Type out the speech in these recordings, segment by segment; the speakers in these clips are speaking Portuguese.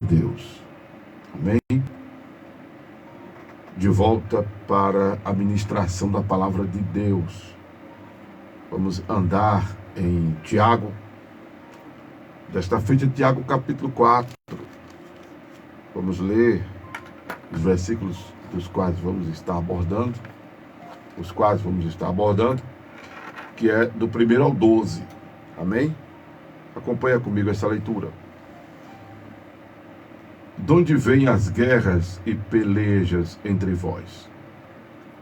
Deus. Amém? De volta para a ministração da palavra de Deus. Vamos andar em Tiago. Desta feita, Tiago capítulo 4. Vamos ler os versículos dos quais vamos estar abordando, que é do 1 ao 12. Amém? Acompanha comigo essa leitura. Donde vêm as guerras e pelejas entre vós?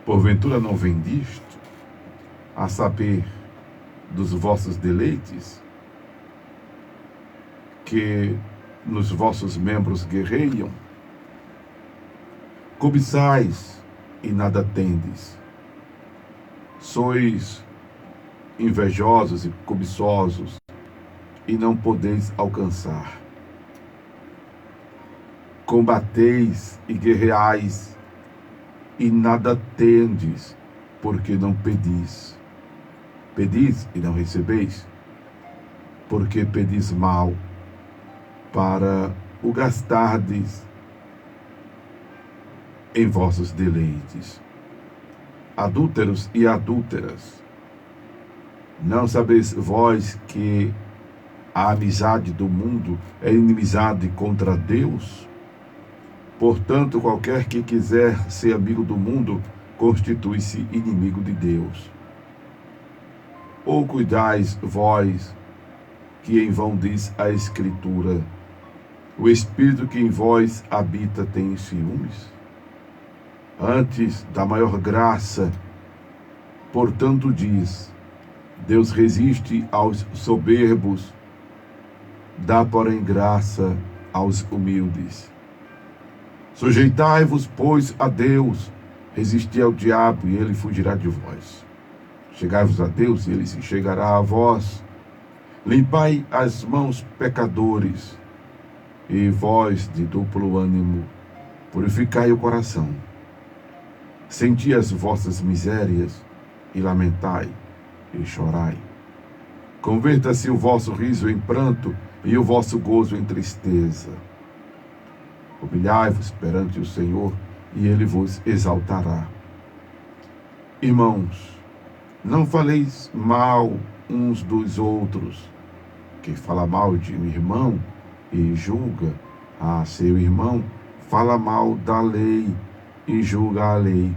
Porventura não vem disto, a saber, dos vossos deleites, que nos vossos membros guerreiam? Cobiçais e nada tendes. Sois invejosos e cobiçosos e não podeis alcançar. Combateis e guerreais e nada tendes, porque não pedis. Pedis e não recebeis, porque pedis mal, para o gastardes em vossos deleites. Adúlteros e adúlteras, não sabeis vós que a amizade do mundo é inimizade contra Deus? Portanto, qualquer que quiser ser amigo do mundo, constitui-se inimigo de Deus. Ou cuidais vós, que em vão diz a Escritura, o Espírito que em vós habita tem ciúmes? Antes da maior graça, portanto diz, Deus resiste aos soberbos, dá porém graça aos humildes. Sujeitai-vos, pois, a Deus, resisti ao diabo e ele fugirá de vós. Chegai-vos a Deus e ele se chegará a vós. Limpai as mãos, pecadores, e vós de duplo ânimo, purificai o coração. Senti as vossas misérias e lamentai e chorai. Converta-se o vosso riso em pranto e o vosso gozo em tristeza. Humilhai-vos perante o Senhor e ele vos exaltará. Irmãos, não faleis mal uns dos outros. Quem fala mal de um irmão e julga a seu irmão, fala mal da lei e julga a lei.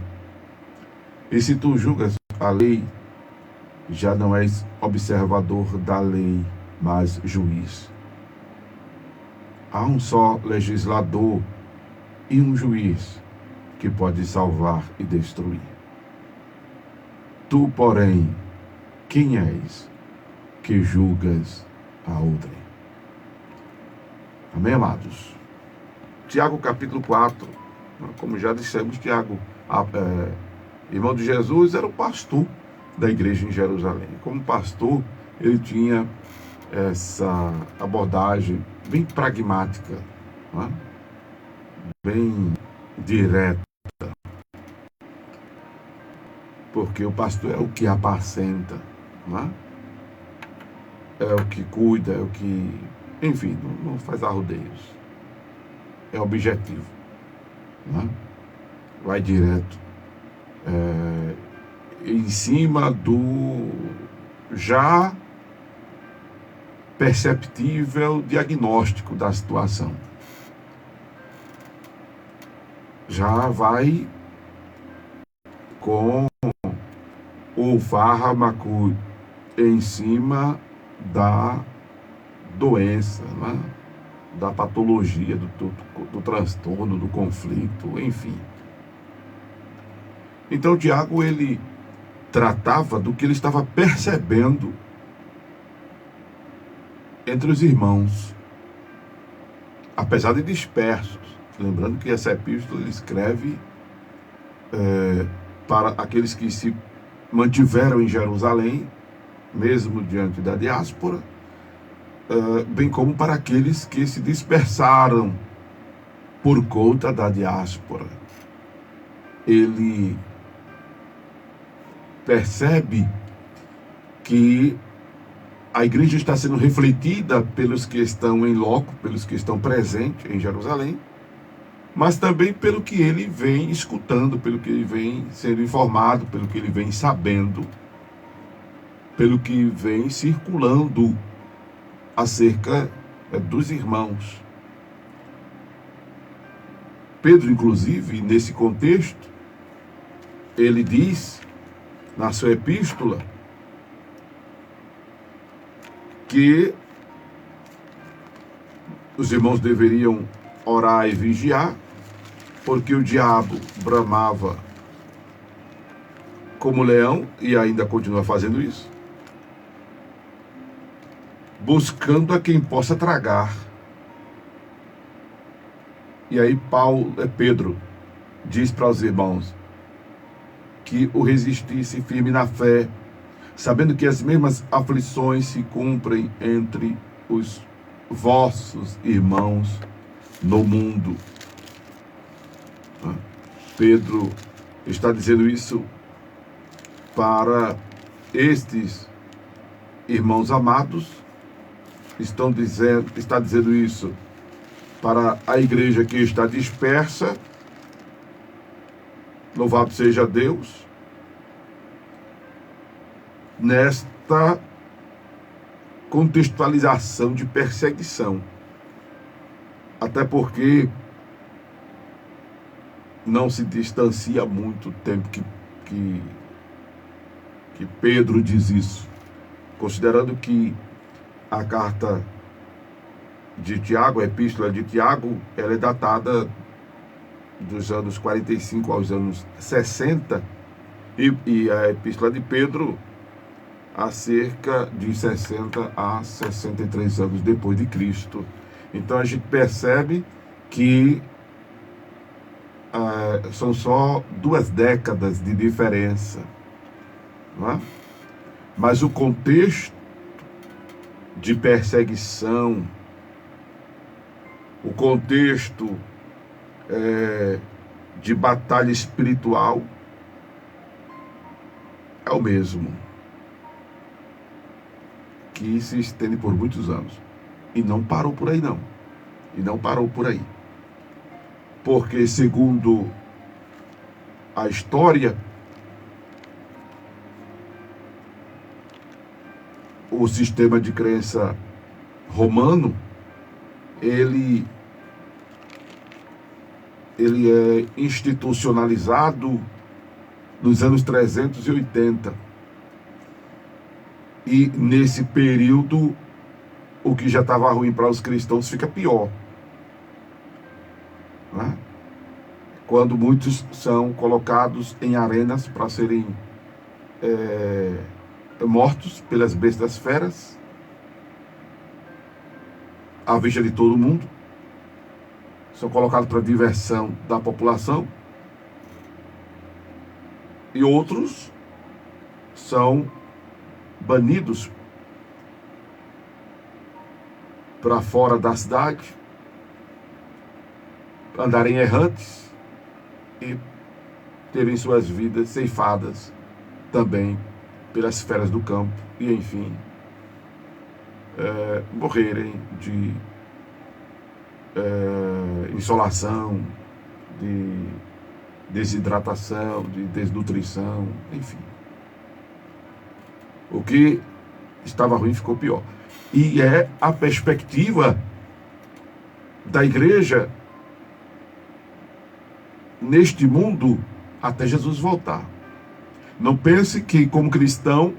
E se tu julgas a lei, já não és observador da lei, mas juiz. Há um só legislador e um juiz que pode salvar e destruir. Tu, porém, quem és que julgas a outrem? Amém, amados? Tiago capítulo 4, como já dissemos, Tiago, irmão de Jesus, era o pastor da igreja em Jerusalém. Como pastor, ele tinha essa abordagem bem pragmática, bem direta, porque o pastor é o que apacenta, é o que cuida, é o que, enfim, não faz arrodeios, é objetivo, vai direto, em cima do já perceptível diagnóstico da situação. Já vai com o fármaco em cima da doença, da patologia, do transtorno, do conflito, enfim. Então, Tiago, ele tratava do que ele estava percebendo entre os irmãos, apesar de dispersos. Lembrando que essa epístola ele escreve para aqueles que se mantiveram em Jerusalém, mesmo diante da diáspora, bem como para aqueles que se dispersaram por conta da diáspora. Ele percebe que a igreja está sendo refletida pelos que estão em loco, pelos que estão presentes em Jerusalém, mas também pelo que ele vem escutando, pelo que ele vem sendo informado, pelo que ele vem sabendo, pelo que vem circulando acerca dos irmãos. Pedro, inclusive, nesse contexto, ele diz na sua epístola que os irmãos deveriam orar e vigiar, porque o diabo bramava como leão, e ainda continua fazendo isso, buscando a quem possa tragar. E aí Pedro diz para os irmãos que o resistisse firme na fé, sabendo que as mesmas aflições se cumprem entre os vossos irmãos no mundo. Pedro está dizendo isso para estes irmãos amados, está dizendo isso para a igreja que está dispersa. Louvado seja Deus, nesta contextualização de perseguição. Até porque não se distancia muito tempo que Pedro diz isso, considerando que a carta de Tiago, a epístola de Tiago, ela é datada dos anos 45 aos anos 60, e a epístola de Pedro há cerca de 60 a 63 anos depois de Cristo. Então a gente percebe que são só 2 décadas de diferença, não é? Mas o contexto de perseguição, o contexto de batalha espiritual é o mesmo, que se estende por muitos anos. E não parou por aí, não. E não parou por aí. Porque, segundo a história, o sistema de crença romano, ele é institucionalizado nos anos 380. E nesse período, o que já estava ruim para os cristãos fica pior, né? Quando muitos são colocados em arenas para serem mortos pelas bestas feras, à vista de todo mundo, são colocados para diversão da população, e outros são banidos para fora da cidade, andarem errantes e terem suas vidas ceifadas também pelas feras do campo, e enfim, morrerem de insolação, de desidratação, de desnutrição, enfim. O que estava ruim ficou pior. E é a perspectiva da igreja neste mundo até Jesus voltar. Não pense que, como cristão,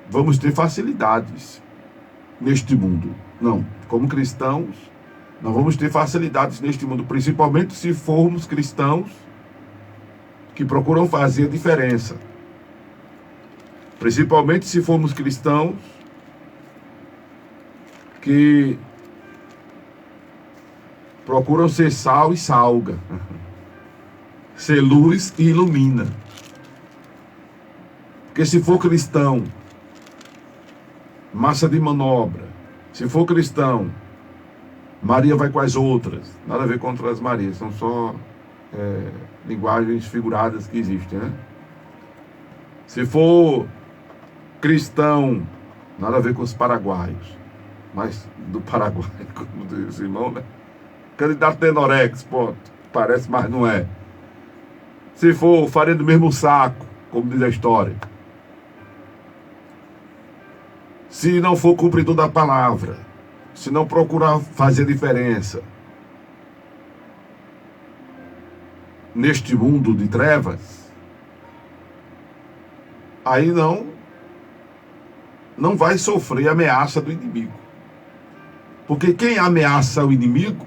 vamos ter facilidades neste mundo. Não, como cristãos, não vamos ter facilidades neste mundo, principalmente se formos cristãos que procuram fazer a diferença. Principalmente se formos cristãos que procuram ser sal e salga, ser luz e ilumina. Porque se for cristão, massa de manobra, se for cristão, Maria vai com as outras, nada a ver contra as Marias, são só linguagens figuradas que existem, né? Se for cristão, nada a ver com os paraguaios, mas do Paraguai, como diz o irmão, né? Candidato Tenorex, ponto. Parece, mas não é. Se for, faria do mesmo saco, como diz a história. Se não for cumpridor da palavra, se não procurar fazer diferença neste mundo de trevas, aí não vai sofrer ameaça do inimigo. Porque quem ameaça o inimigo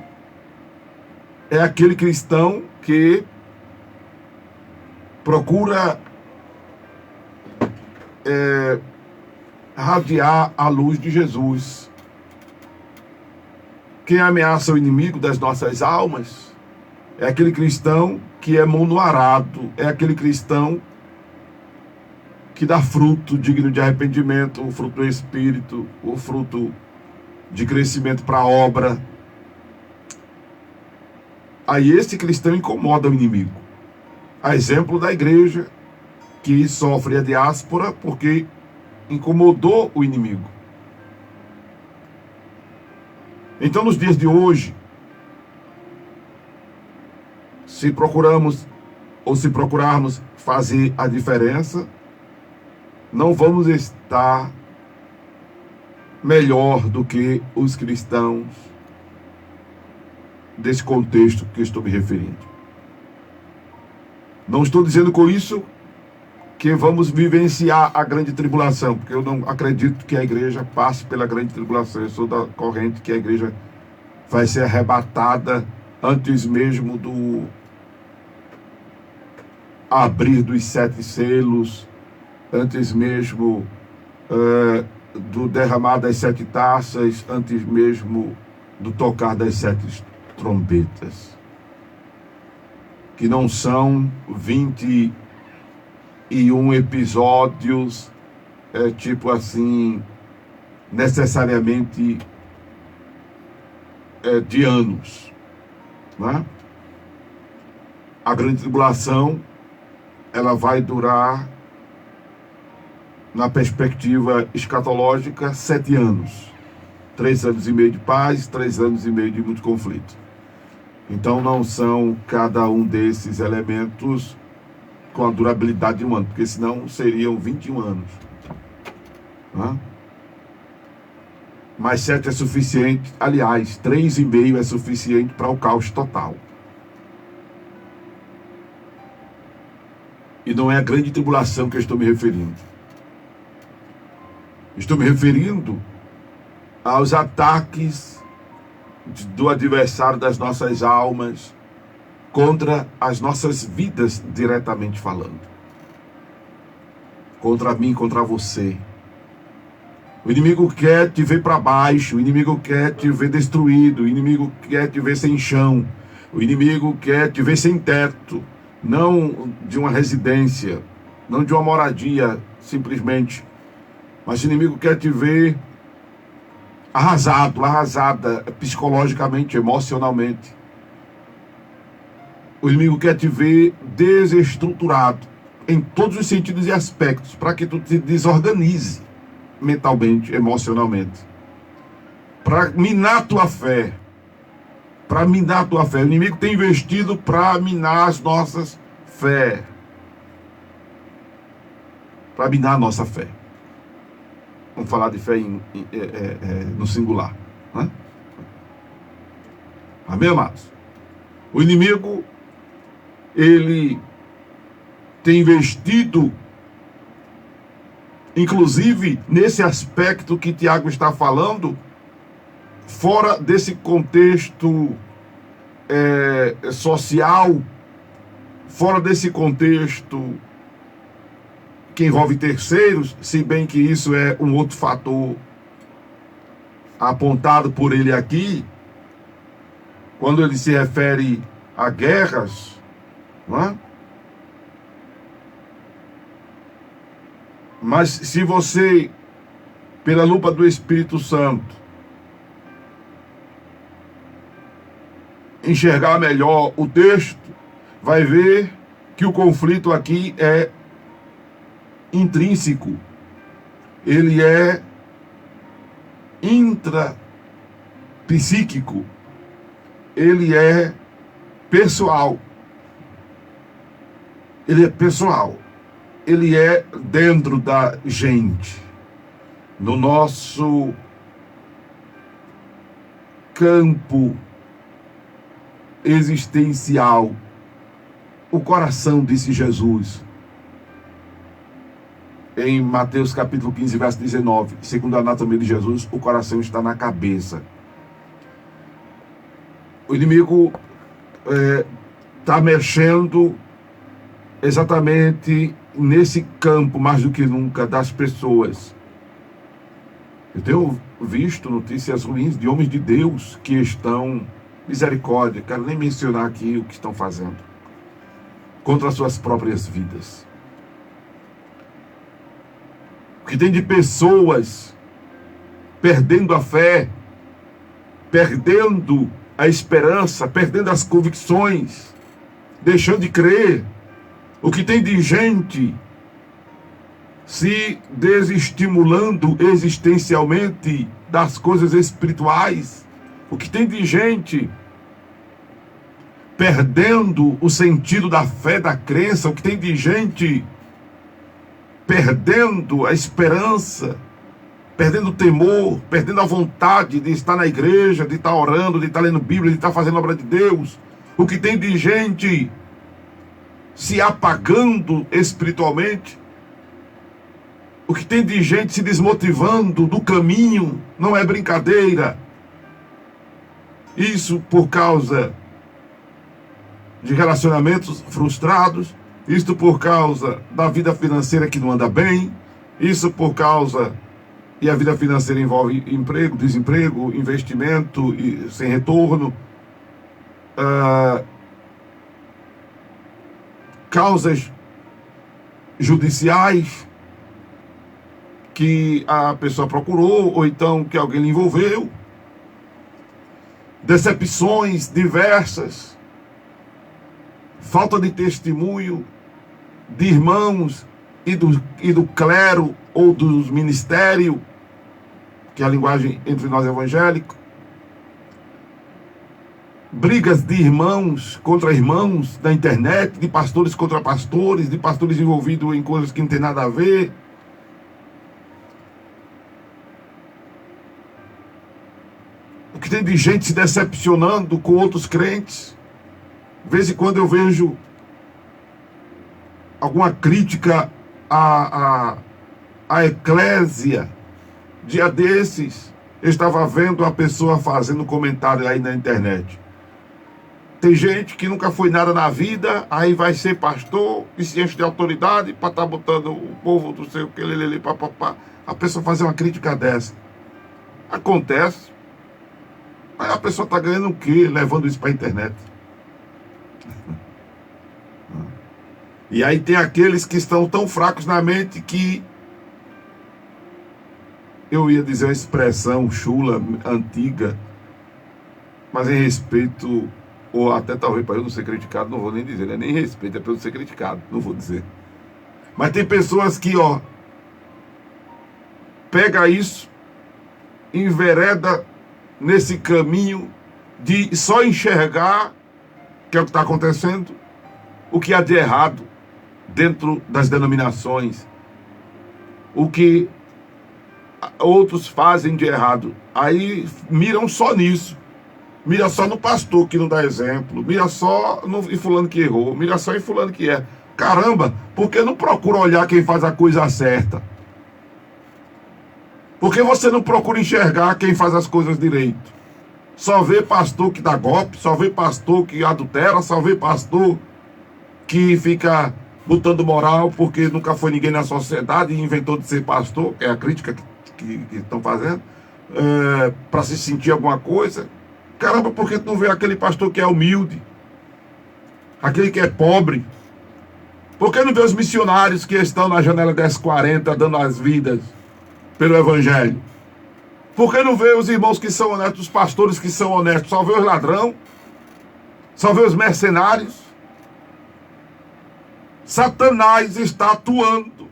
é aquele cristão que procura radiar a luz de Jesus. Quem ameaça o inimigo das nossas almas é aquele cristão que é mão no arado, é aquele cristão que dá fruto digno de arrependimento, o fruto do Espírito, o fruto de crescimento para a obra. Aí esse cristão incomoda o inimigo. A exemplo da igreja que sofre a diáspora porque incomodou o inimigo. Então, nos dias de hoje, se procurarmos fazer a diferença, não vamos estar melhor do que os cristãos desse contexto que estou me referindo. Não estou dizendo com isso que vamos vivenciar a grande tribulação, porque eu não acredito que a igreja passe pela grande tribulação. Eu sou da corrente que a igreja vai ser arrebatada antes mesmo do abrir dos 7 selos, antes mesmo do derramar das 7 taças, antes mesmo do tocar das 7 trombetas, que não são 21 episódios, tipo assim, necessariamente de anos, né? A grande tribulação, ela vai durar, na perspectiva escatológica, 7 anos. 3 anos e meio de paz, 3 anos e meio de muito conflito. Então não são cada um desses elementos com a durabilidade de um ano, porque senão seriam 21 anos. Né? Mas 7 é suficiente, aliás, 3,5 é suficiente para o caos total. E não é a grande tribulação que eu estou me referindo. Estou me referindo aos ataques do adversário das nossas almas contra as nossas vidas, diretamente falando. Contra mim, contra você. O inimigo quer te ver para baixo, o inimigo quer te ver destruído, o inimigo quer te ver sem chão, o inimigo quer te ver sem teto, não de uma residência, não de uma moradia, simplesmente, mas o inimigo quer te ver arrasada, psicologicamente, emocionalmente. O inimigo quer te ver desestruturado, em todos os sentidos e aspectos, para que tu te desorganize mentalmente, emocionalmente, para minar tua fé. O inimigo tem investido para minar as nossas fé, para minar a nossa fé. Vamos falar de fé no singular, né? Amém, amados? O inimigo, ele tem investido, inclusive nesse aspecto que Tiago está falando, fora desse contexto social, fora desse contexto que envolve terceiros, se bem que isso é um outro fator apontado por ele aqui, quando ele se refere a guerras, não é? Mas se você, pela lupa do Espírito Santo, enxergar melhor o texto, vai ver que o conflito aqui é intrínseco. ele é intrapsíquico, ele é pessoal. Ele é pessoal. Ele é dentro da gente, no nosso campo existencial. O coração, disse Jesus em Mateus capítulo 15, verso 19, segundo a anatomia de Jesus, o coração está na cabeça. O inimigo está mexendo exatamente nesse campo, mais do que nunca, das pessoas. Eu tenho visto notícias ruins de homens de Deus que estão, misericórdia, quero nem mencionar aqui o que estão fazendo, contra as suas próprias vidas. O que tem de pessoas perdendo a fé, perdendo a esperança, perdendo as convicções, deixando de crer. O que tem de gente se desestimulando existencialmente das coisas espirituais. O que tem de gente perdendo o sentido da fé, da crença. O que tem de gente perdendo a esperança, perdendo o temor, perdendo a vontade de estar na igreja, de estar orando, de estar lendo Bíblia, de estar fazendo a obra de Deus. O que tem de gente se apagando espiritualmente. O que tem de gente se desmotivando do caminho. Não é brincadeira. Isso por causa de relacionamentos frustrados. Isso por causa da vida financeira que não anda bem. Isso por causa... E a vida financeira envolve emprego, desemprego, investimento e sem retorno. Causas judiciais que a pessoa procurou, ou então que alguém lhe envolveu. Decepções diversas. Falta de testemunho de irmãos e do clero ou dos ministérios, que é a linguagem entre nós evangélicos. Brigas de irmãos contra irmãos na internet, de pastores contra pastores, de pastores envolvidos em coisas que não tem nada a ver. O que tem de gente se decepcionando com outros crentes. De vez em quando eu vejo alguma crítica à eclésia. Dia desses, eu estava vendo uma pessoa fazendo comentário aí na internet. Tem gente que nunca foi nada na vida, aí vai ser pastor e se enche de autoridade para estar botando o povo do seu que lelele, papapá. A pessoa fazer uma crítica dessa. Acontece. Mas a pessoa está ganhando o quê? Levando isso para a internet. E aí tem aqueles que estão tão fracos na mente que... Eu ia dizer uma expressão chula, antiga, mas em respeito, ou até talvez para eu não ser criticado, não vou nem dizer, não é nem respeito, é para eu não ser criticado, não vou dizer. Mas tem pessoas que, pega isso, envereda nesse caminho de só enxergar, que é o que está acontecendo, o que há de errado dentro das denominações, o que outros fazem de errado. Aí miram só nisso, mira só no pastor que não dá exemplo, mira só em fulano que errou, mira só em fulano que é. Caramba, por que não procura olhar quem faz a coisa certa? Por que você não procura enxergar quem faz as coisas direito? Só vê pastor que dá golpe, só vê pastor que adultera, só vê pastor que fica botando moral porque nunca foi ninguém na sociedade e inventou de ser pastor, que é a crítica que estão fazendo, para se sentir alguma coisa. Caramba, por que tu não vê aquele pastor que é humilde? Aquele que é pobre? Por que não vê os missionários que estão na janela 1040 dando as vidas pelo Evangelho? Por que não vê os irmãos que são honestos, os pastores que são honestos? Só vê os ladrão? Só vê os mercenários? Satanás está atuando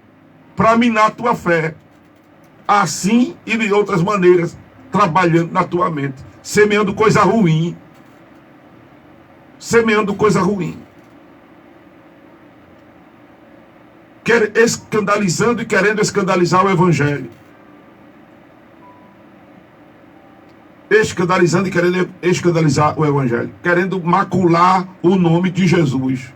para minar tua fé. assim e de outras maneiras, trabalhando na tua mente, semeando coisa ruim. Semeando coisa ruim. Escandalizando e querendo escandalizar o Evangelho. Escandalizando e querendo escandalizar o Evangelho. Querendo macular o nome de Jesus.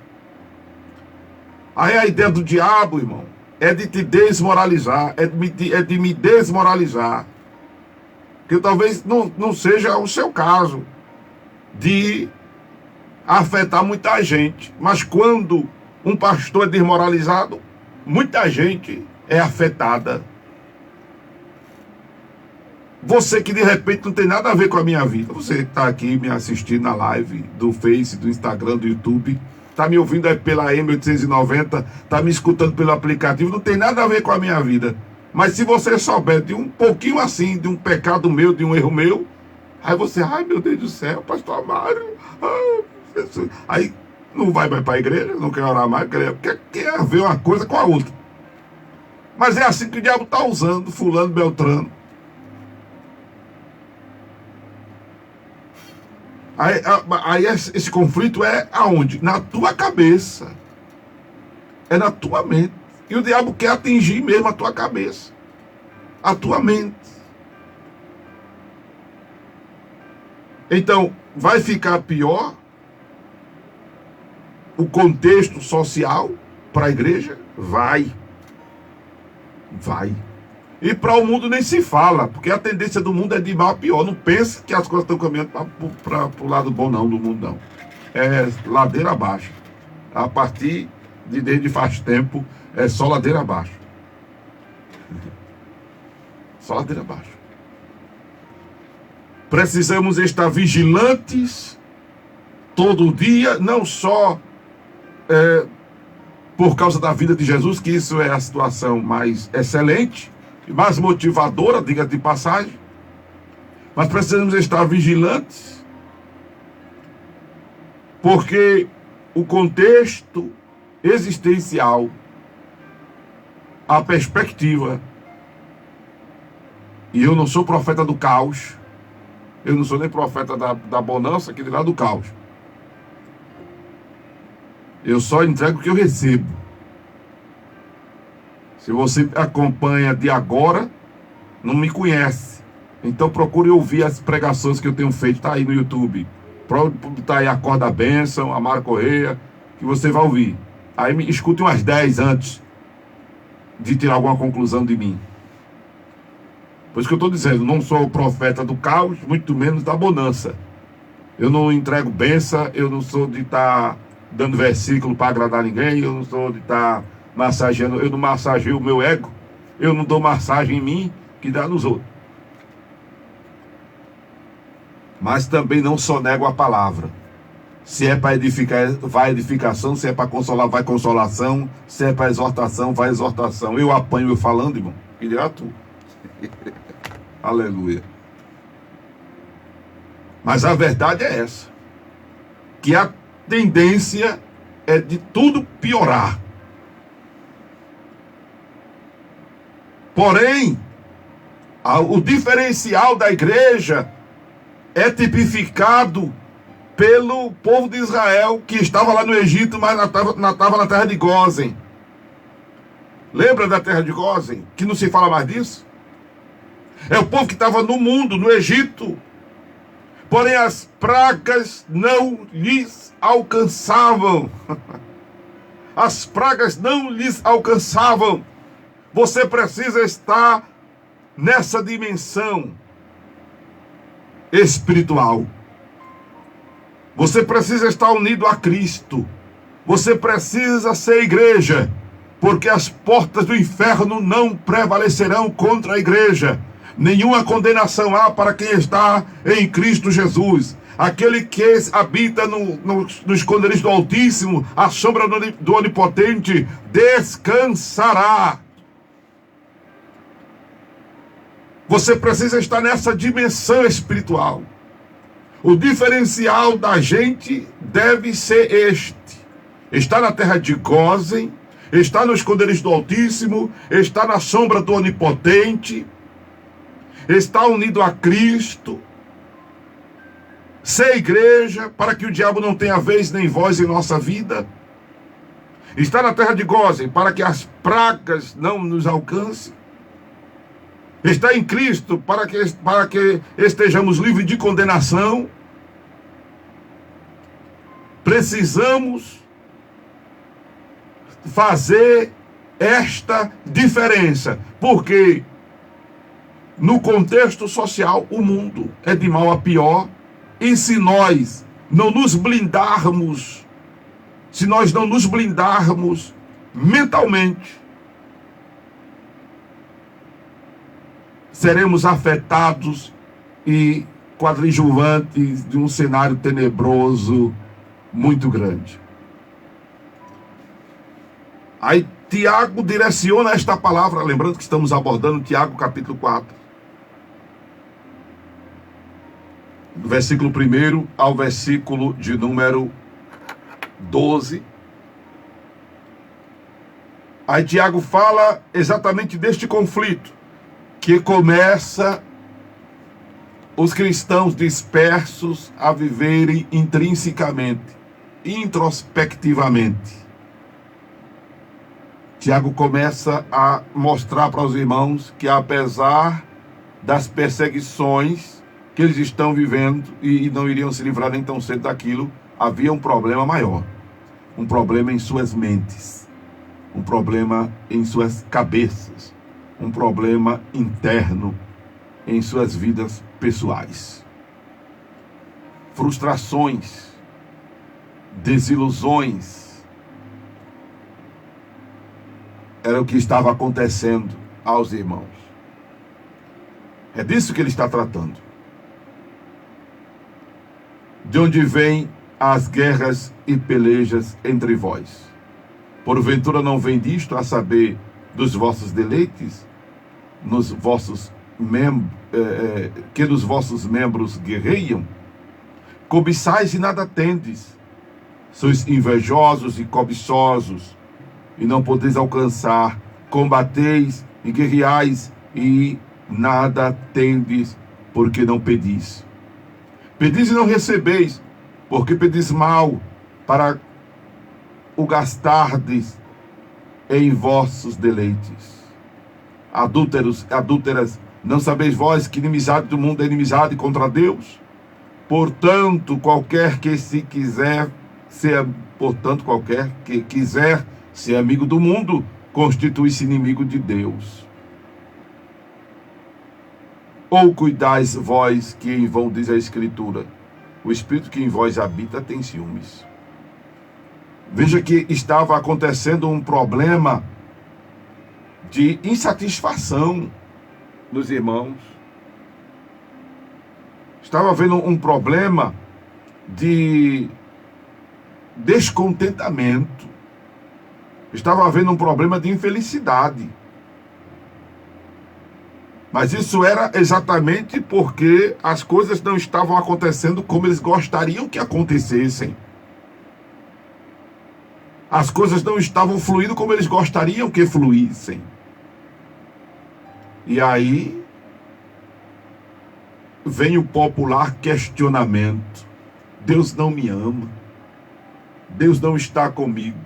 Aí a ideia do diabo, irmão, é de te desmoralizar, é de me desmoralizar. Que talvez não seja o seu caso de afetar muita gente. Mas quando um pastor é desmoralizado, muita gente é afetada. Você que de repente não tem nada a ver com a minha vida, você que está aqui me assistindo na live do Face, do Instagram, do YouTube, está me ouvindo aí pela M890, está me escutando pelo aplicativo, não tem nada a ver com a minha vida. Mas se você souber de um pouquinho assim, de um pecado meu, de um erro meu, aí você, ai meu Deus do céu, pastor Amário, Jesus. Aí não vai mais para a igreja, não quer orar mais, quer ver uma coisa com a outra. Mas é assim que o diabo está usando, fulano, beltrano. Aí esse conflito é aonde? Na tua cabeça. É na tua mente. E o diabo quer atingir mesmo a tua cabeça. A tua mente. Então, vai ficar pior o contexto social para a igreja? Vai. Vai. E para o mundo nem se fala, porque a tendência do mundo é de mal a pior. Não pense que as coisas estão caminhando para o lado bom não, do mundo não. É ladeira abaixo. A partir de desde faz tempo, é só ladeira abaixo. Só ladeira abaixo. Precisamos estar vigilantes todo dia, não só por causa da vida de Jesus, que isso é a situação mais excelente, mais motivadora, diga de passagem, mas precisamos estar vigilantes, porque o contexto existencial, a perspectiva, e eu não sou profeta do caos, eu não sou nem profeta da bonança, que dirá do caos. Eu só entrego o que eu recebo. Se você acompanha de agora, não me conhece. Então procure ouvir as pregações que eu tenho feito. Está aí no YouTube. Está aí Acorda a Bênção, Amário Correia, que você vai ouvir. Aí me escute umas 10 antes de tirar alguma conclusão de mim. Por isso que eu estou dizendo, não sou o profeta do caos, muito menos da bonança. Eu não entrego bênção, eu não sou de estar dando versículo para agradar ninguém, eu não sou de estar massageando, eu não massageio o meu ego, eu não dou massagem em mim que dá nos outros. Mas também não sonego a palavra. Se é para edificar, vai edificação, se é para consolar, vai consolação, se é para exortação, vai exortação. Eu apanho eu falando, irmão, que dirá tu. Aleluia. Mas a verdade é essa, que a tendência é de tudo piorar. Porém, o diferencial da igreja é tipificado pelo povo de Israel, que estava lá no Egito, mas estava na terra de Gósen. Lembra da terra de Gósen? Que não se fala mais disso? É o povo que estava no mundo, no Egito. Porém, as pragas não lhes alcançavam. As pragas não lhes alcançavam. Você precisa estar nessa dimensão espiritual. Você precisa estar unido a Cristo. Você precisa ser igreja, porque as portas do inferno não prevalecerão contra a igreja. Nenhuma condenação há para quem está em Cristo Jesus. Aquele que habita no esconderijo do Altíssimo, à sombra do Onipotente, descansará. Você precisa estar nessa dimensão espiritual. O diferencial da gente deve ser este: está na terra de Gósen, está no esconderijo do Altíssimo, está na sombra do Onipotente. Está unido a Cristo, ser igreja, para que o diabo não tenha vez nem voz em nossa vida. Está na terra de Gósen, para que as pragas não nos alcancem. Está em Cristo, para que estejamos livres de condenação. Precisamos fazer esta diferença, porque no contexto social o mundo é de mal a pior, e se nós não nos blindarmos, mentalmente, seremos afetados e coadjuvantes de um cenário tenebroso muito grande. Aí Tiago direciona esta palavra, lembrando que estamos abordando Tiago capítulo 4, do versículo 1 ao versículo de número 12. Aí Tiago fala exatamente deste conflito, que começa os cristãos dispersos a viverem intrinsecamente, introspectivamente. Tiago começa a mostrar para os irmãos que, apesar das perseguições que eles estão vivendo e não iriam se livrar nem tão cedo daquilo, havia um problema maior, um problema em suas mentes, um problema em suas cabeças, um problema interno em suas vidas pessoais. Frustrações, desilusões, era o que estava acontecendo aos irmãos. É disso que ele está tratando. De onde vêm as guerras e pelejas entre vós? Porventura não vem disto, a saber, dos vossos deleites, que nos vossos membros guerreiam? Cobiçais e nada tendes, sois invejosos e cobiçosos, e não podeis alcançar, combateis e guerreais, e nada tendes, porque não pedis. Pedis e não recebeis, porque pedis mal, para o gastardes em vossos deleites. Adúlteras, não sabeis vós que inimizade do mundo é inimizade contra Deus? Portanto, qualquer que quiser ser amigo do mundo, constitui-se inimigo de Deus. Ou cuidais vós que em vão diz a Escritura, o Espírito que em vós habita tem ciúmes. Veja que estava acontecendo um problema de insatisfação dos irmãos. Estava havendo um problema de descontentamento. Estava havendo um problema de infelicidade. Mas isso era exatamente porque as coisas não estavam acontecendo como eles gostariam que acontecessem. As coisas não estavam fluindo como eles gostariam que fluíssem. E aí vem o popular questionamento: Deus não me ama, Deus não está comigo.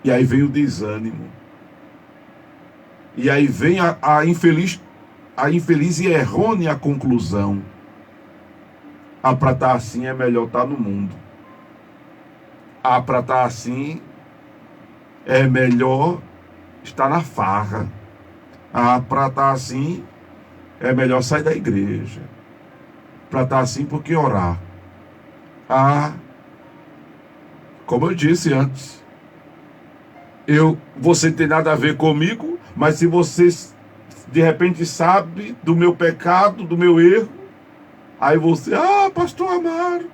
E aí vem o desânimo. E aí vem a infeliz e errônea conclusão: para estar assim é melhor estar no mundo. Para estar assim é melhor estar na farra. Para estar assim é melhor sair da igreja. Para estar assim, por que orar? Como eu disse antes, você tem nada a ver comigo, mas se você de repente sabe do meu pecado, do meu erro, aí você, pastor Amaro,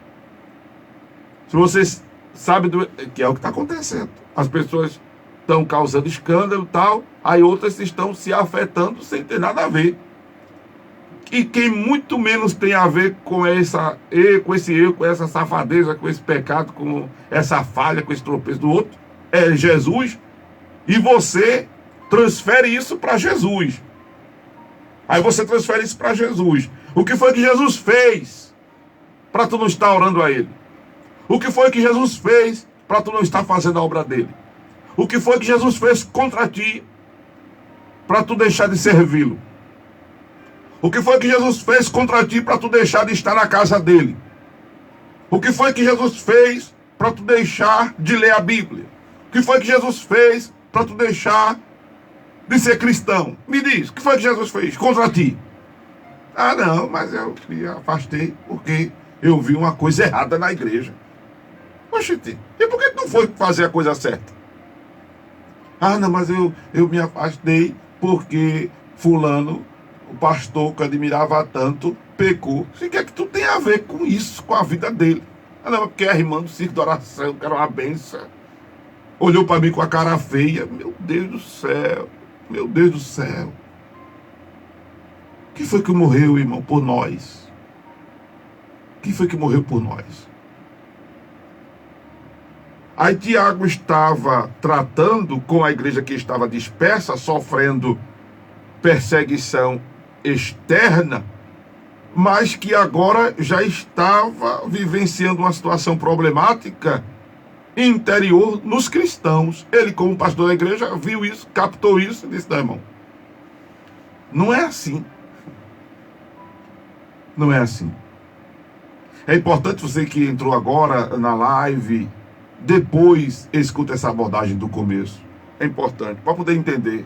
se você sabe que é o que está acontecendo, as pessoas estão causando escândalo e tal, aí outras estão se afetando sem ter nada a ver. E quem muito menos tem a ver com esse erro, com essa safadeza, com esse pecado, com essa falha, com esse tropeço do outro, é Jesus. E você transfere isso para Jesus. Aí você transfere isso para Jesus. O que foi que Jesus fez para tu não estar orando a Ele? O que foi que Jesus fez para tu não estar fazendo a obra dele? O que foi que Jesus fez contra ti para tu deixar de servi-lo? O que foi que Jesus fez contra ti para tu deixar de estar na casa dele? O que foi que Jesus fez para tu deixar de ler a Bíblia? O que foi que Jesus fez para tu deixar de ser cristão? Me diz, o que foi que Jesus fez contra ti? Ah, não, mas eu me afastei porque eu vi uma coisa errada na igreja. Oxente, e por que tu não foi fazer a coisa certa? Ah, não, mas eu me afastei porque fulano, o pastor que eu admirava tanto, pecou. O que é que tu tem a ver com isso, com a vida dele? Ah, não, porque é irmão do circo de oração, que era uma benção. Olhou para mim com a cara feia. Meu Deus do céu, meu Deus do céu. Quem foi que morreu, irmão, por nós? Quem foi que morreu por nós? Aí Tiago estava tratando com a igreja que estava dispersa, sofrendo perseguição externa, mas que agora já estava vivenciando uma situação problemática interior nos cristãos. Ele, como pastor da igreja, viu isso, captou isso e disse: não, irmão, não é assim. Não é assim. É importante você que entrou agora na live, depois escuta essa abordagem do começo. É importante, para poder entender.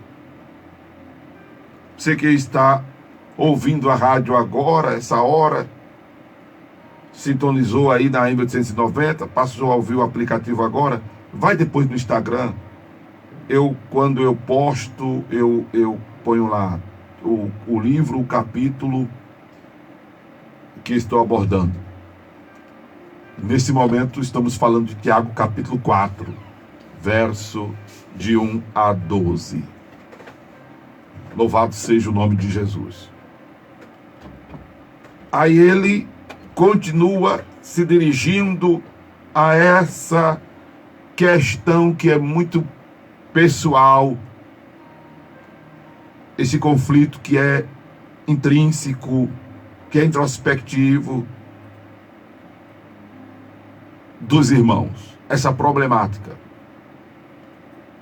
Você que está ouvindo a rádio agora, essa hora, sintonizou aí na M890, passou a ouvir o aplicativo agora, vai depois no Instagram. Quando eu posto, eu ponho lá o livro, o capítulo que estou abordando. Nesse momento estamos falando de Tiago capítulo 4, verso de 1 a 12. Louvado seja o nome de Jesus. Aí ele continua se dirigindo a essa questão que é muito pessoal, esse conflito que é intrínseco, que é introspectivo dos irmãos, essa problemática.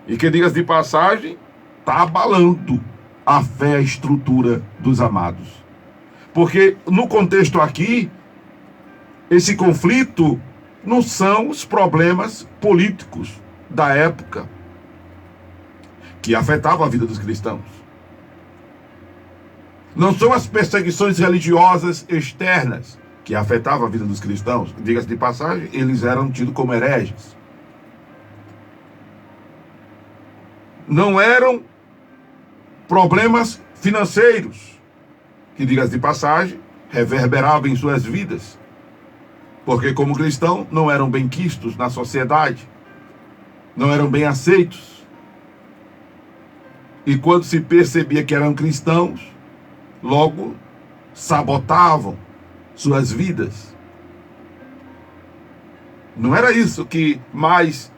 E que, diga-se de passagem, está abalando a fé, a estrutura dos amados. Porque no contexto aqui, esse conflito não são os problemas políticos da época que afetavam a vida dos cristãos. Não são as perseguições religiosas externas que afetavam a vida dos cristãos. Diga-se de passagem, eles eram tidos como hereges. Não eram problemas financeiros, que, diga-se de passagem, reverberavam em suas vidas. Porque, como cristãos, não eram bem quistos na sociedade, não eram bem aceitos. E quando se percebia que eram cristãos, logo sabotavam suas vidas. Não era isso que mais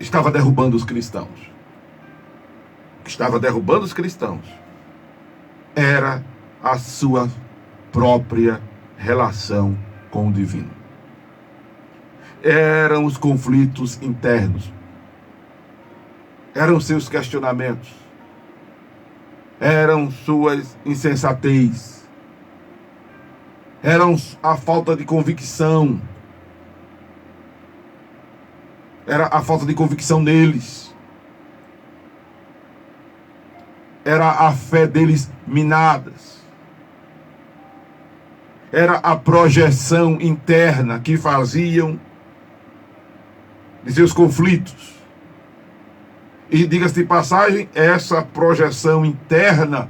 estava derrubando os cristãos. O que estava derrubando os cristãos era a sua própria relação com o divino. Eram os conflitos internos. Eram seus questionamentos. Eram suas insensatez. Eram a falta de convicção. Era a falta de convicção neles. Era a fé deles minadas. Era a projeção interna que faziam de seus conflitos. E, diga-se de passagem, essa projeção interna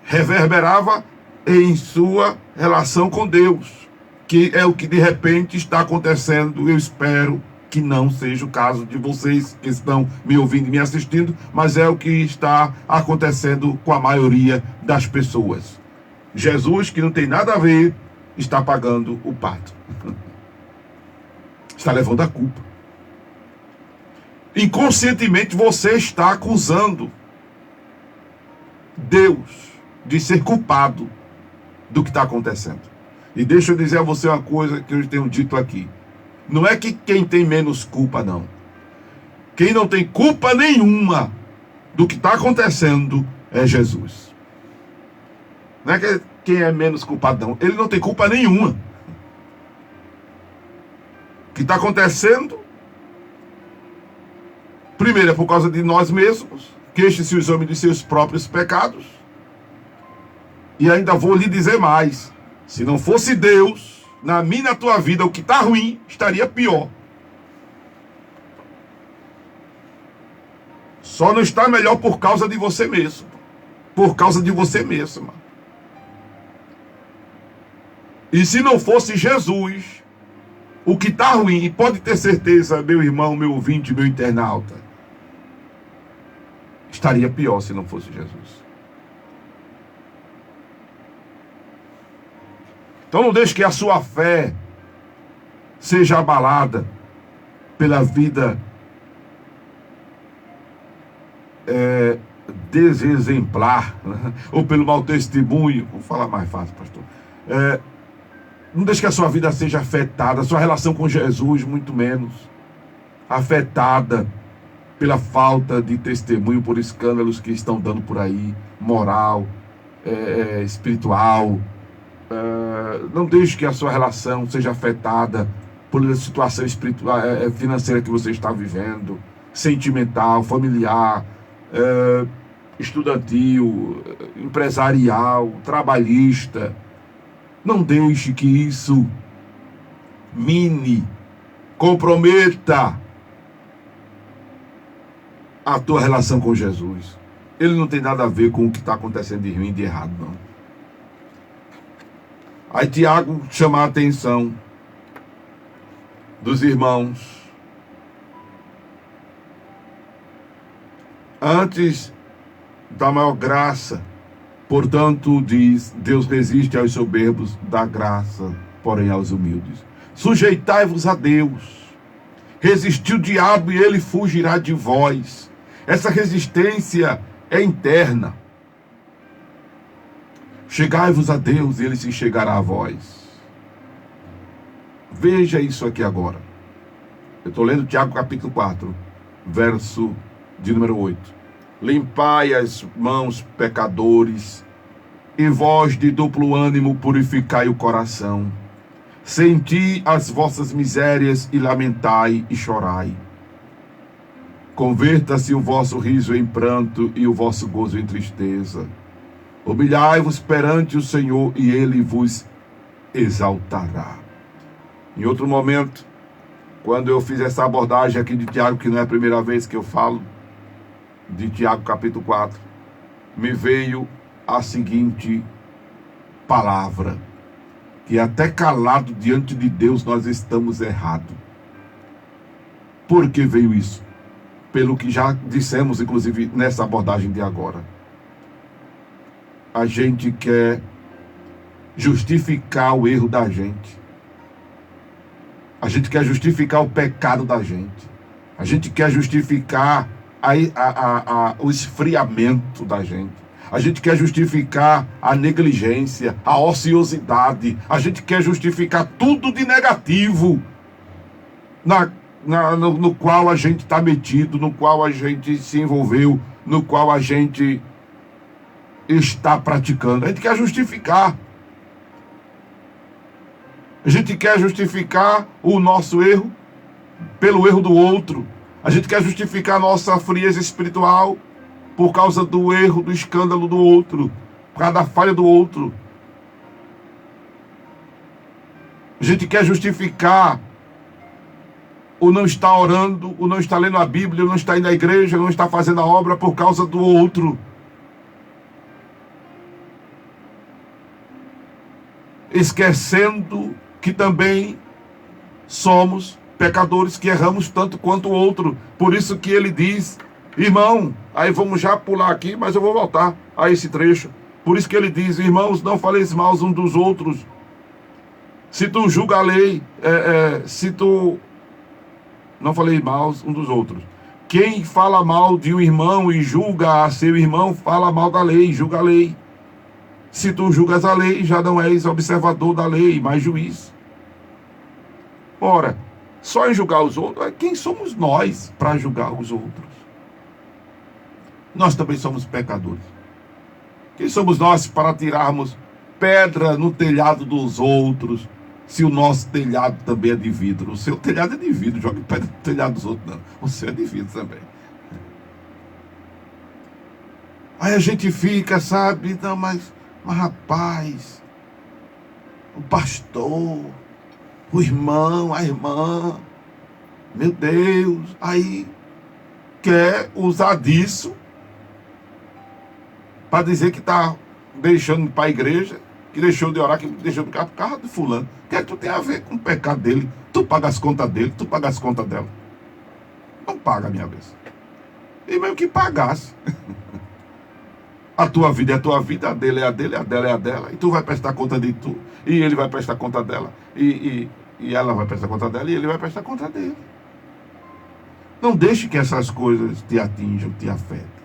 reverberava em sua relação com Deus, que é o que de repente está acontecendo. Eu espero que não seja o caso de vocês que estão me ouvindo e me assistindo, mas é o que está acontecendo com a maioria das pessoas. Jesus, que não tem nada a ver, está pagando o pato. Está levando a culpa. Inconscientemente você está acusando Deus de ser culpado do que está acontecendo. E deixa eu dizer a você uma coisa que eu tenho dito aqui. Não é que quem tem menos culpa, não. Quem não tem culpa nenhuma do que está acontecendo é Jesus. Não é que quem é menos culpado, não. Ele não tem culpa nenhuma. O que está acontecendo, primeiro, é por causa de nós mesmos. Queixe-se os homens de seus próprios pecados. E ainda vou lhe dizer mais. Se não fosse Deus, na minha e na tua vida, o que está ruim, estaria pior. Só não está melhor por causa de você mesmo. Por causa de você mesma. E se não fosse Jesus, o que está ruim, e pode ter certeza, meu irmão, meu ouvinte, meu internauta, estaria pior se não fosse Jesus. Então não deixe que a sua fé seja abalada pela vida desexemplar, né? Ou pelo mau testemunho. Vou falar mais fácil, pastor. Não deixe que a sua vida seja afetada, a sua relação com Jesus, muito menos, afetada pela falta de testemunho, por escândalos que estão dando por aí, moral, espiritual. Não deixe que a sua relação seja afetada por situação espiritual, financeira que você está vivendo, sentimental, familiar, estudantil, empresarial, trabalhista. Não deixe que isso comprometa a tua relação com Jesus. Ele não tem nada a ver com o que está acontecendo de ruim e de errado, não. Aí Tiago chama a atenção dos irmãos. Antes da maior graça, portanto, diz, Deus resiste aos soberbos, dá graça, porém, aos humildes. Sujeitai-vos a Deus. Resistiu o diabo e ele fugirá de vós. Essa resistência é interna. Chegai-vos a Deus e ele se chegará a vós. Veja isso aqui agora. Eu estou lendo Tiago capítulo 4, verso de número 8. Limpai as mãos, pecadores, e vós de duplo ânimo purificai o coração. Senti as vossas misérias e lamentai e chorai. Converta-se o vosso riso em pranto e o vosso gozo em tristeza. Humilhai-vos perante o Senhor e Ele vos exaltará. Em outro momento, quando eu fiz essa abordagem aqui de Tiago, que não é a primeira vez que eu falo de Tiago capítulo 4, me veio a seguinte palavra, que até calado diante de Deus nós estamos errados. Por que veio isso? Pelo que já dissemos, inclusive, nessa abordagem de agora. A gente quer justificar o erro da gente. A gente quer justificar o pecado da gente. A gente quer justificar o esfriamento da gente. A gente quer justificar a negligência, a ociosidade. A gente quer justificar tudo de negativo no qual a gente está metido, no qual a gente se envolveu, no qual a gente está praticando. A gente quer justificar. A gente quer justificar o nosso erro pelo erro do outro. A gente quer justificar a nossa frieza espiritual por causa do erro, do escândalo do outro, por causa da falha do outro. A gente quer justificar o não estar orando, o não estar lendo a Bíblia, o não estar indo à igreja, o não estar fazendo a obra por causa do outro. Esquecendo que também somos pecadores, que erramos tanto quanto o outro. Por isso que ele diz, irmão, aí vamos já pular aqui, mas eu vou voltar a esse trecho. Por isso que ele diz, irmãos, não faleis mal uns dos outros. Se tu julga a lei, se tu não falei mal uns dos outros. Quem fala mal de um irmão e julga a seu irmão, fala mal da lei, julga a lei. Se tu julgas a lei, já não és observador da lei, mas juiz. Ora, só em julgar os outros, quem somos nós para julgar os outros? Nós também somos pecadores. Quem somos nós para tirarmos pedra no telhado dos outros, se o nosso telhado também é de vidro? O seu telhado é de vidro, jogue pedra no telhado dos outros, não. O seu é de vidro também. Aí a gente fica, sabe, não, mas rapaz, o pastor, o irmão, a irmã, meu Deus, aí quer usar disso para dizer que está deixando de ir para a igreja, que deixou de orar, que deixou de ficar por causa de fulano. O que é que tu tem a ver com o pecado dele? Tu paga as contas dele, tu paga as contas dela. Não paga a minha vez. E mesmo que pagasse. A tua vida é a tua vida, a dele é a dele, a dela é a dela. E tu vai prestar conta de tu. E ele vai prestar conta dela. E ela vai prestar conta dela e ele vai prestar conta dele. Não deixe que essas coisas te atinjam, te afetem.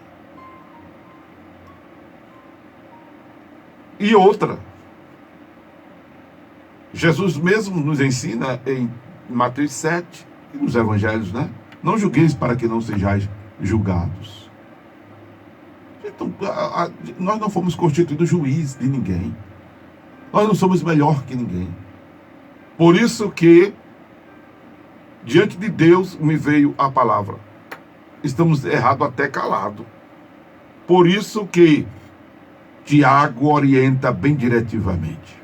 E outra, Jesus mesmo nos ensina em Mateus 7, e nos evangelhos, né? Não julgueis para que não sejais julgados. Então, nós não fomos constituídos juiz de ninguém. Nós não somos melhor que ninguém. Por isso que, diante de Deus, me veio a palavra. Estamos errados até calado. Por isso que Tiago orienta bem diretivamente.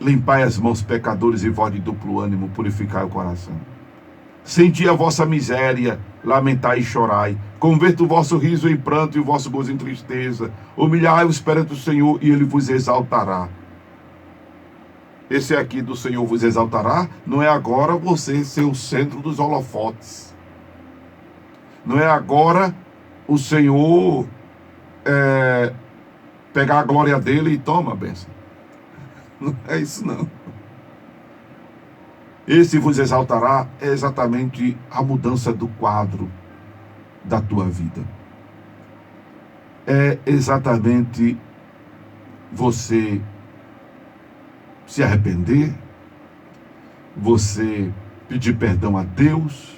Limpai as mãos, pecadores, e vós de duplo ânimo, purificai o coração. Senti a vossa miséria, lamentai e chorai. Converta o vosso riso em pranto e o vosso gozo em tristeza. Humilhai-vos perante o Senhor e Ele vos exaltará. Esse aqui do Senhor vos exaltará, não é agora você ser o centro dos holofotes. Não é agora o Senhor pegar a glória dele e toma a bênção. Não é isso não. Esse vos exaltará é exatamente a mudança do quadro da tua vida. É exatamente você se arrepender, você pedir perdão a Deus,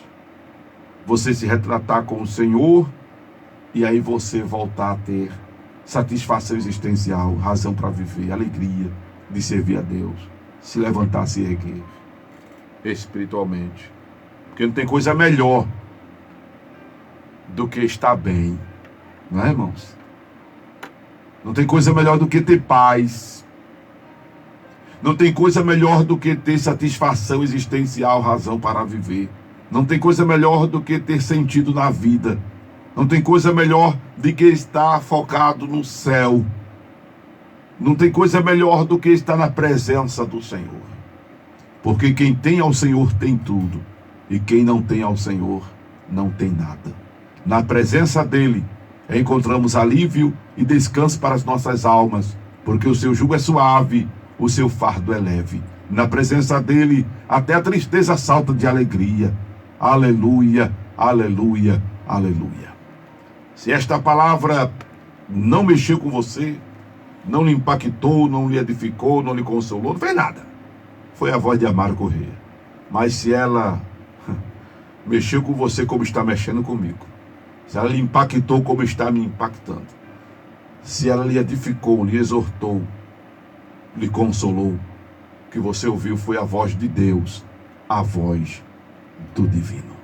você se retratar com o Senhor, e aí você voltar a ter satisfação existencial, razão para viver, alegria de servir a Deus, se levantar, se erguer espiritualmente. Porque não tem coisa melhor do que estar bem, não é, irmãos? Não tem coisa melhor do que ter paz. Não tem coisa melhor do que ter satisfação existencial, razão para viver. Não tem coisa melhor do que ter sentido na vida. Não tem coisa melhor do que estar focado no céu. Não tem coisa melhor do que estar na presença do Senhor. Porque quem tem ao Senhor tem tudo. E quem não tem ao Senhor não tem nada. Na presença dele encontramos alívio e descanso para as nossas almas. Porque o seu jugo é suave, o seu fardo é leve. Na presença dele até a tristeza salta de alegria. Aleluia, aleluia, aleluia. Se esta palavra não mexeu com você, não lhe impactou, não lhe edificou, não lhe consolou, não fez nada. Foi a voz de Amaro Corrêa. Mas se ela mexeu com você como está mexendo comigo, se ela lhe impactou como está me impactando, se ela lhe edificou, lhe exortou, lhe consolou, o que você ouviu foi a voz de Deus, a voz do divino.